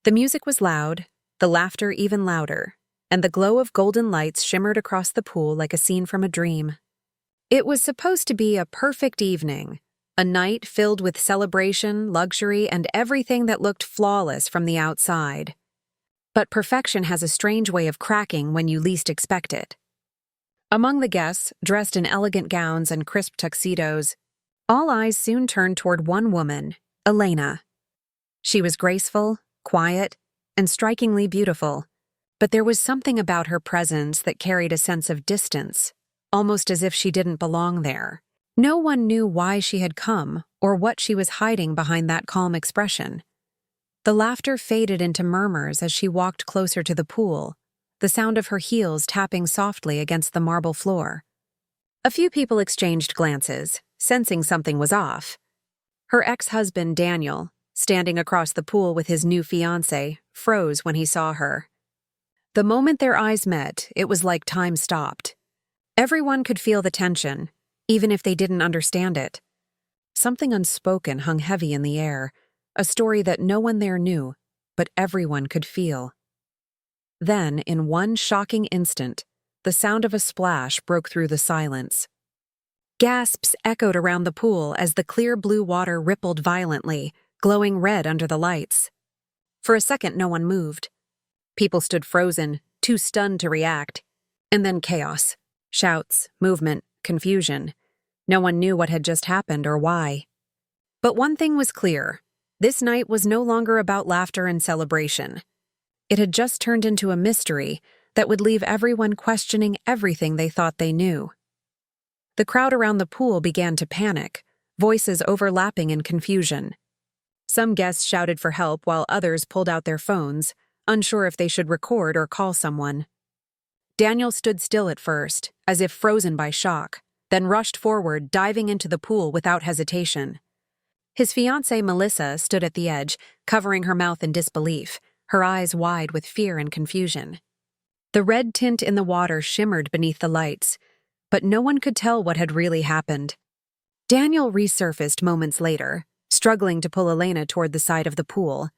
The music was loud, the laughter even louder, and the glow of golden lights shimmered across the pool like a scene from a dream. It was supposed to be a perfect evening, a night filled with celebration, luxury, and everything that looked flawless from the outside. But perfection has a strange way of cracking when you least expect it. Among the guests, dressed in elegant gowns and crisp tuxedos, all eyes soon turned toward one woman, Elena. She was graceful, quiet, and strikingly beautiful, but there was something about her presence that carried a sense of distance, almost as if she didn't belong there. No one knew why she had come or what she was hiding behind that calm expression. The laughter faded into murmurs as she walked closer to the pool, the sound of her heels tapping softly against the marble floor. A few people exchanged glances, sensing something was off. Her ex-husband, Daniel, standing across the pool with his new fiancée, froze when he saw her. The moment their eyes met, it was like time stopped. Everyone could feel the tension, even if they didn't understand it. Something unspoken hung heavy in the air, a story that no one there knew, but everyone could feel. Then, in one shocking instant, the sound of a splash broke through the silence. Gasps echoed around the pool as the clear blue water rippled violently, glowing red under the lights. For a second, no one moved. People stood frozen, too stunned to react. And then chaos. Shouts, movement, confusion. No one knew what had just happened or why. But one thing was clear. This night was no longer about laughter and celebration. It had just turned into a mystery that would leave everyone questioning everything they thought they knew. The crowd around the pool began to panic, voices overlapping in confusion. Some guests shouted for help while others pulled out their phones, unsure if they should record or call someone. Daniel stood still at first, as if frozen by shock, then rushed forward, diving into the pool without hesitation. His fiancée, Melissa, stood at the edge, covering her mouth in disbelief, her eyes wide with fear and confusion. The red tint in the water shimmered beneath the lights, but no one could tell what had really happened. Daniel resurfaced moments later, struggling to pull Elena toward the side of the pool.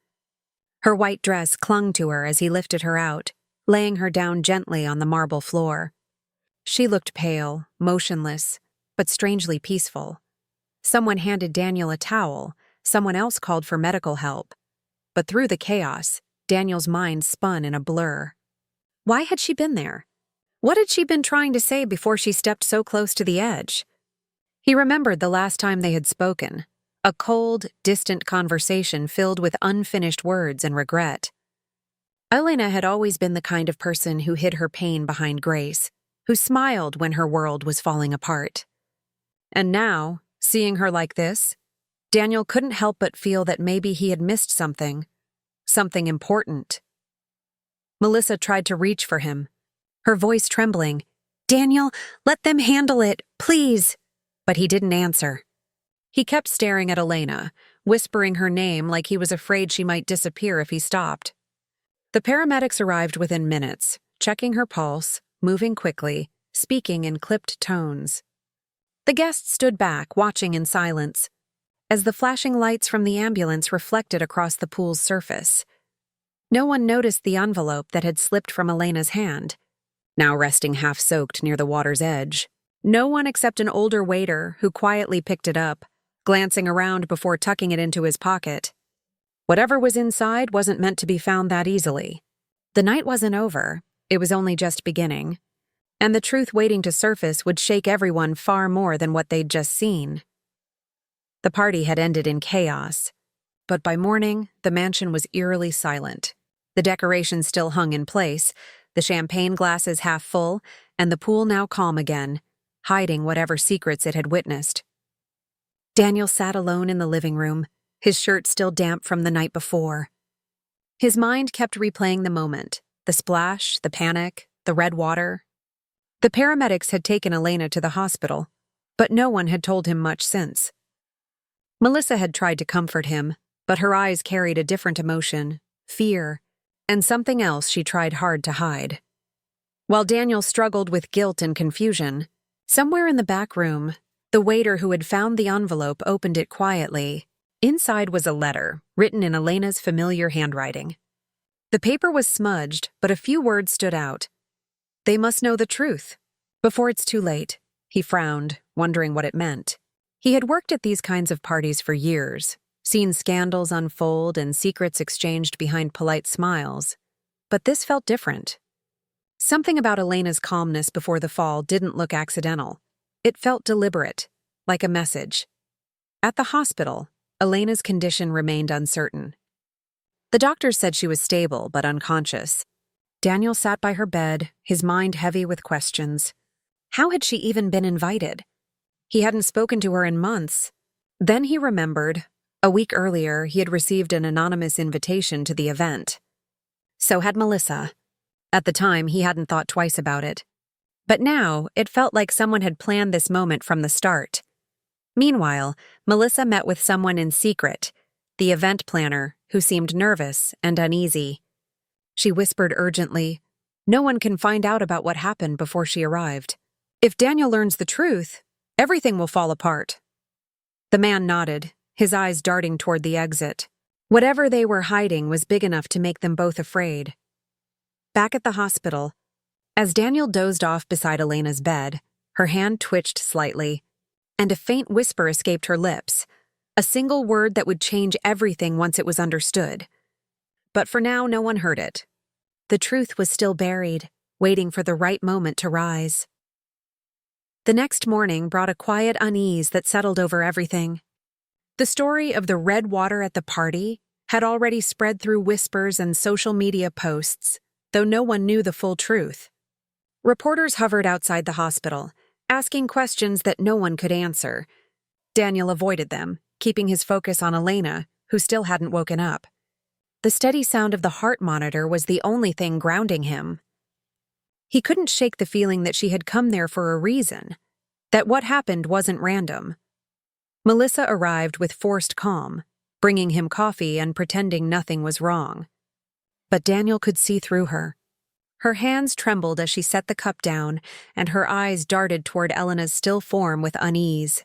Her white dress clung to her as he lifted her out, laying her down gently on the marble floor. She looked pale, motionless, but strangely peaceful. Someone handed Daniel a towel, someone else called for medical help. But through the chaos, Daniel's mind spun in a blur. Why had she been there? What had she been trying to say before she stepped so close to the edge? He remembered the last time they had spoken, a cold, distant conversation filled with unfinished words and regret. Elena had always been the kind of person who hid her pain behind grace, who smiled when her world was falling apart. And now, seeing her like this, Daniel couldn't help but feel that maybe he had missed something important. Melissa tried to reach for him, her voice trembling. "Daniel, let them handle it, please." But he didn't answer. He kept staring at Elena, whispering her name like he was afraid she might disappear if he stopped. The paramedics arrived within minutes, checking her pulse, moving quickly, speaking in clipped tones. The guests stood back, watching in silence, as the flashing lights from the ambulance reflected across the pool's surface. No one noticed the envelope that had slipped from Elena's hand, now resting half-soaked near the water's edge. No one except an older waiter who quietly picked it up, glancing around before tucking it into his pocket. Whatever was inside wasn't meant to be found that easily. The night wasn't over, it was only just beginning. And the truth waiting to surface would shake everyone far more than what they'd just seen. The party had ended in chaos, but by morning, the mansion was eerily silent. The decorations still hung in place, the champagne glasses half full, and the pool now calm again, hiding whatever secrets it had witnessed. Daniel sat alone in the living room, his shirt still damp from the night before. His mind kept replaying the moment, the splash, the panic, the red water. The paramedics had taken Elena to the hospital, but no one had told him much since. Melissa had tried to comfort him, but her eyes carried a different emotion, fear, and something else she tried hard to hide. While Daniel struggled with guilt and confusion, somewhere in the back room, the waiter who had found the envelope opened it quietly. Inside was a letter, written in Elena's familiar handwriting. The paper was smudged, but a few words stood out. They must know the truth. Before it's too late, he frowned, wondering what it meant. He had worked at these kinds of parties for years, seen scandals unfold and secrets exchanged behind polite smiles. But this felt different. Something about Elena's calmness before the fall didn't look accidental. It felt deliberate, like a message. At the hospital, Elena's condition remained uncertain. The doctors said she was stable but unconscious. Daniel sat by her bed, his mind heavy with questions. How had she even been invited? He hadn't spoken to her in months. Then he remembered, a week earlier he had received an anonymous invitation to the event. So had Melissa. At the time, he hadn't thought twice about it. But now, it felt like someone had planned this moment from the start. Meanwhile, Melissa met with someone in secret, the event planner, who seemed nervous and uneasy. She whispered urgently, "No one can find out about what happened before she arrived. If Daniel learns the truth, everything will fall apart." The man nodded, his eyes darting toward the exit. Whatever they were hiding was big enough to make them both afraid. Back at the hospital, as Daniel dozed off beside Elena's bed, her hand twitched slightly, and a faint whisper escaped her lips, a single word that would change everything once it was understood. But for now, no one heard it. The truth was still buried, waiting for the right moment to rise. The next morning brought a quiet unease that settled over everything. The story of the red water at the party had already spread through whispers and social media posts, though no one knew the full truth. Reporters hovered outside the hospital, asking questions that no one could answer. Daniel avoided them, keeping his focus on Elena, who still hadn't woken up. The steady sound of the heart monitor was the only thing grounding him. He couldn't shake the feeling that she had come there for a reason, that what happened wasn't random. Melissa arrived with forced calm, bringing him coffee and pretending nothing was wrong. But Daniel could see through her. Her hands trembled as she set the cup down, and her eyes darted toward Elena's still form with unease.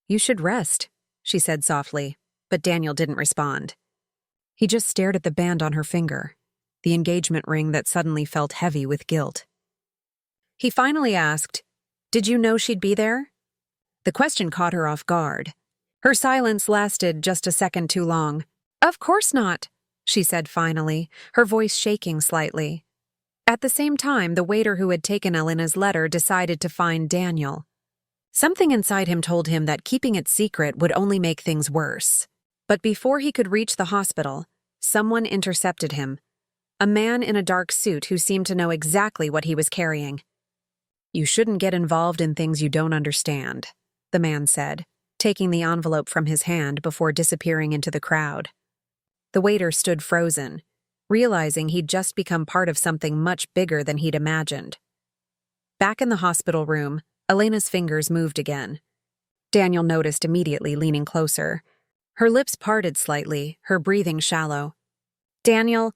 "You should rest," she said softly, but Daniel didn't respond. He just stared at the band on her finger, the engagement ring that suddenly felt heavy with guilt. He finally asked, "Did you know she'd be there?" The question caught her off guard. Her silence lasted just a second too long. "Of course not," she said finally, her voice shaking slightly. At the same time, the waiter who had taken Elena's letter decided to find Daniel. Something inside him told him that keeping it secret would only make things worse. But before he could reach the hospital, someone intercepted him. A man in a dark suit who seemed to know exactly what he was carrying. "You shouldn't get involved in things you don't understand," the man said, taking the envelope from his hand before disappearing into the crowd. The waiter stood frozen, realizing he'd just become part of something much bigger than he'd imagined. Back in the hospital room, Elena's fingers moved again. Daniel noticed immediately, leaning closer. Her lips parted slightly, her breathing shallow. "Daniel,"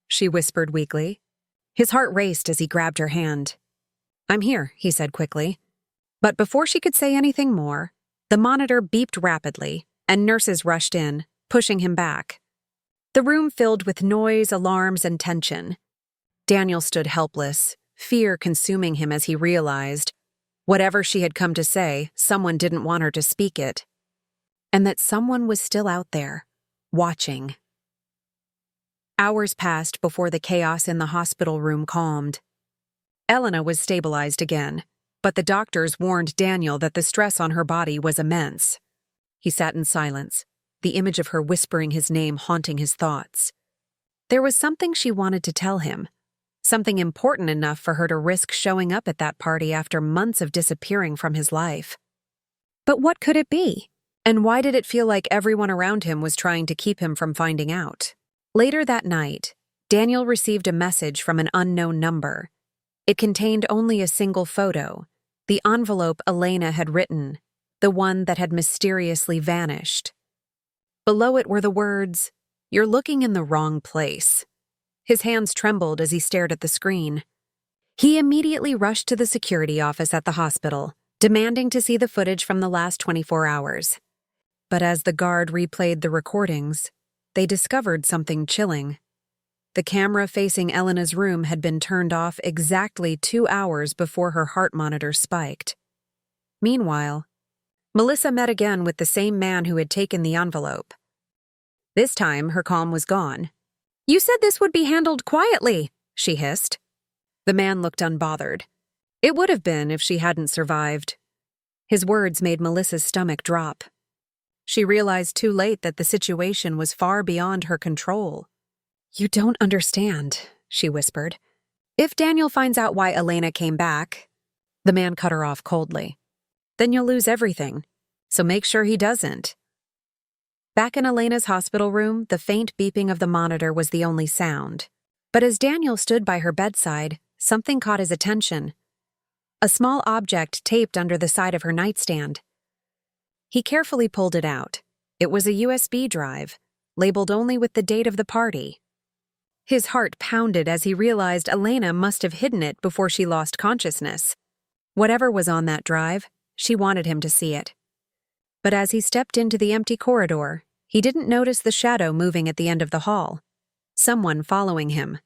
she whispered weakly. His heart raced as he grabbed her hand. "I'm here," he said quickly. But before she could say anything more, the monitor beeped rapidly, and nurses rushed in, pushing him back. The room filled with noise, alarms, and tension. Daniel stood helpless, fear consuming him as he realized, whatever she had come to say, someone didn't want her to speak it. And that someone was still out there, watching. Hours passed before the chaos in the hospital room calmed. Elena was stabilized again, but the doctors warned Daniel that the stress on her body was immense. He sat in silence, the image of her whispering his name haunting his thoughts. There was something she wanted to tell him, something important enough for her to risk showing up at that party after months of disappearing from his life. But what could it be? And why did it feel like everyone around him was trying to keep him from finding out? Later that night, Daniel received a message from an unknown number. It contained only a single photo, the envelope Elena had written, the one that had mysteriously vanished. Below it were the words, "You're looking in the wrong place." His hands trembled as he stared at the screen. He immediately rushed to the security office at the hospital, demanding to see the footage from the last 24 hours. But as the guard replayed the recordings, they discovered something chilling. The camera facing Elena's room had been turned off exactly 2 hours before her heart monitor spiked. Meanwhile, Melissa met again with the same man who had taken the envelope. This time, her calm was gone. "You said this would be handled quietly," she hissed. The man looked unbothered. It would have been if she hadn't survived. His words made Melissa's stomach drop. She realized too late that the situation was far beyond her control. "You don't understand," she whispered. "If Daniel finds out why Elena came back—" The man cut her off coldly. "Then you'll lose everything, so make sure he doesn't." Back in Elena's hospital room, the faint beeping of the monitor was the only sound. But as Daniel stood by her bedside, something caught his attention. A small object taped under the side of her nightstand. He carefully pulled it out. It was a USB drive, labeled only with the date of the party. His heart pounded as he realized Elena must have hidden it before she lost consciousness. Whatever was on that drive, she wanted him to see it. But as he stepped into the empty corridor, he didn't notice the shadow moving at the end of the hall. Someone following him,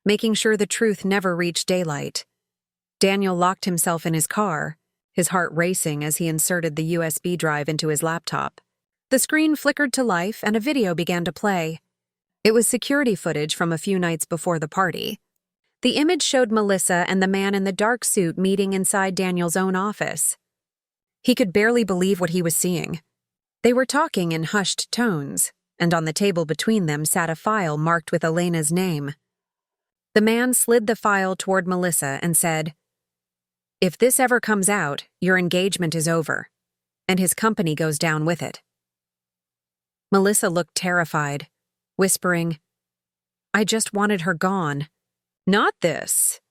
making sure the truth never reached daylight. Daniel locked himself in his car, his heart racing as he inserted the USB drive into his laptop. The screen flickered to life and a video began to play. It was security footage from a few nights before the party. The image showed Melissa and the man in the dark suit meeting inside Daniel's own office. He could barely believe what he was seeing. They were talking in hushed tones, and on the table between them sat a file marked with Elena's name. The man slid the file toward Melissa and said, "If this ever comes out, your engagement is over, and his company goes down with it." Melissa looked terrified, whispering, "I just wanted her gone." "Not this."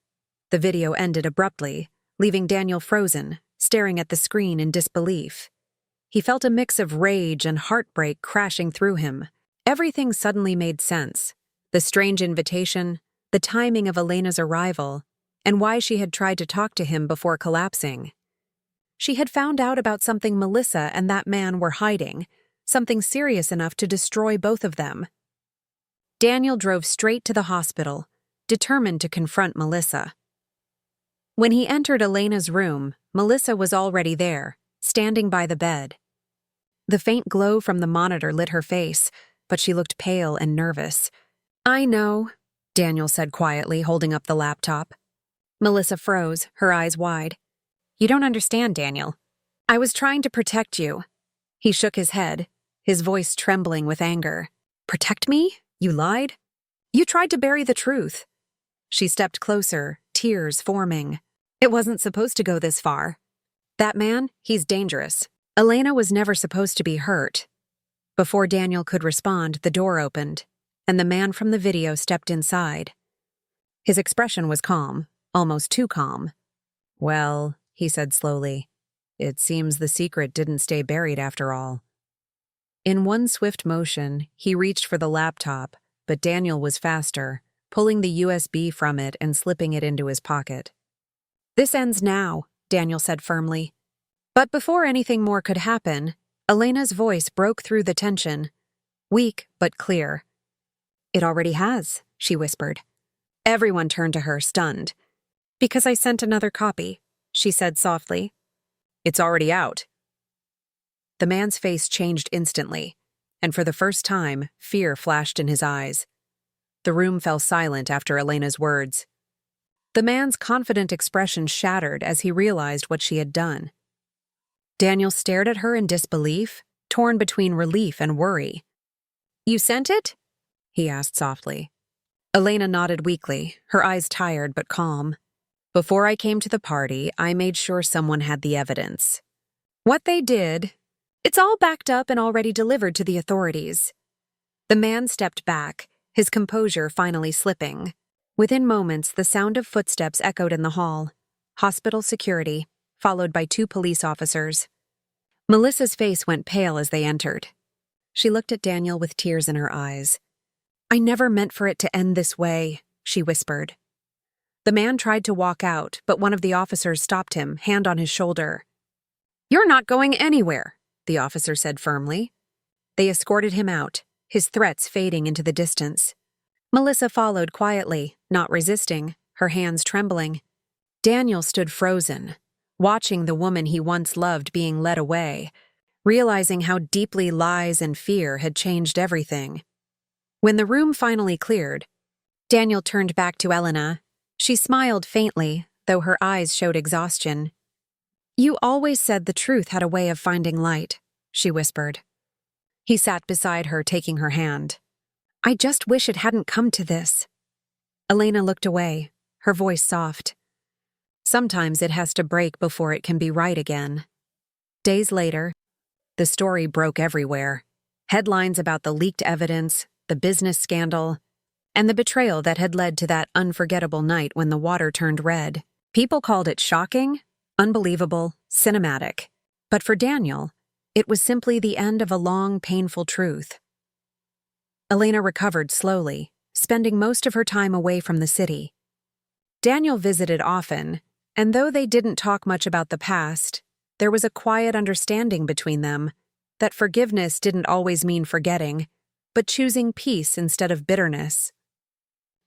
The video ended abruptly, leaving Daniel frozen, staring at the screen in disbelief. He felt a mix of rage and heartbreak crashing through him. Everything suddenly made sense. The strange invitation, the timing of Elena's arrival, and why she had tried to talk to him before collapsing. She had found out about something Melissa and that man were hiding, something serious enough to destroy both of them. Daniel drove straight to the hospital, determined to confront Melissa. When he entered Elena's room, Melissa was already there, standing by the bed. The faint glow from the monitor lit her face, but she looked pale and nervous. "I know," Daniel said quietly, holding up the laptop. Melissa froze, her eyes wide. "You don't understand, Daniel. I was trying to protect you." He shook his head, his voice trembling with anger. "Protect me? You lied? You tried to bury the truth." She stepped closer, tears forming. "It wasn't supposed to go this far. That man, he's dangerous. Elena was never supposed to be hurt." Before Daniel could respond, the door opened, and the man from the video stepped inside. His expression was calm, almost too calm. "Well," he said slowly, "it seems the secret didn't stay buried after all." In one swift motion, he reached for the laptop, but Daniel was faster, pulling the USB from it and slipping it into his pocket. "This ends now," Daniel said firmly. But before anything more could happen, Elena's voice broke through the tension, weak but clear. "It already has," she whispered. Everyone turned to her, stunned. "Because I sent another copy," she said softly. "It's already out." The man's face changed instantly, and for the first time, fear flashed in his eyes. The room fell silent after Elena's words. The man's confident expression shattered as he realized what she had done. Daniel stared at her in disbelief, torn between relief and worry. "You sent it?" he asked softly. Elena nodded weakly, her eyes tired but calm. "Before I came to the party, I made sure someone had the evidence. What they did, it's all backed up and already delivered to the authorities." The man stepped back, his composure finally slipping. Within moments, the sound of footsteps echoed in the hall. Hospital security, followed by 2 police officers. Melissa's face went pale as they entered. She looked at Daniel with tears in her eyes. "I never meant for it to end this way," she whispered. The man tried to walk out, but one of the officers stopped him, hand on his shoulder. "You're not going anywhere," the officer said firmly. They escorted him out, his threats fading into the distance. Melissa followed quietly, not resisting, her hands trembling. Daniel stood frozen, watching the woman he once loved being led away, realizing how deeply lies and fear had changed everything. When the room finally cleared, Daniel turned back to Elena. She smiled faintly, though her eyes showed exhaustion. "You always said the truth had a way of finding light," she whispered. He sat beside her, taking her hand. "I just wish it hadn't come to this." Elena looked away, her voice soft. "Sometimes it has to break before it can be right again." Days later, the story broke everywhere. Headlines about the leaked evidence, the business scandal, and the betrayal that had led to that unforgettable night when the water turned red. People called it shocking, unbelievable, cinematic. But for Daniel, it was simply the end of a long, painful truth. Elena recovered slowly, spending most of her time away from the city. Daniel visited often, and though they didn't talk much about the past, there was a quiet understanding between them that forgiveness didn't always mean forgetting, but choosing peace instead of bitterness.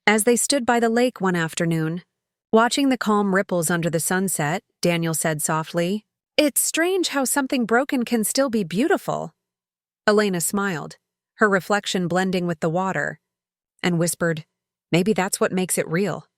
As they stood by the lake one afternoon, watching the calm ripples under the sunset, Daniel said softly, "It's strange how something broken can still be beautiful." Elena smiled, her reflection blending with the water, and whispered, "Maybe that's what makes it real."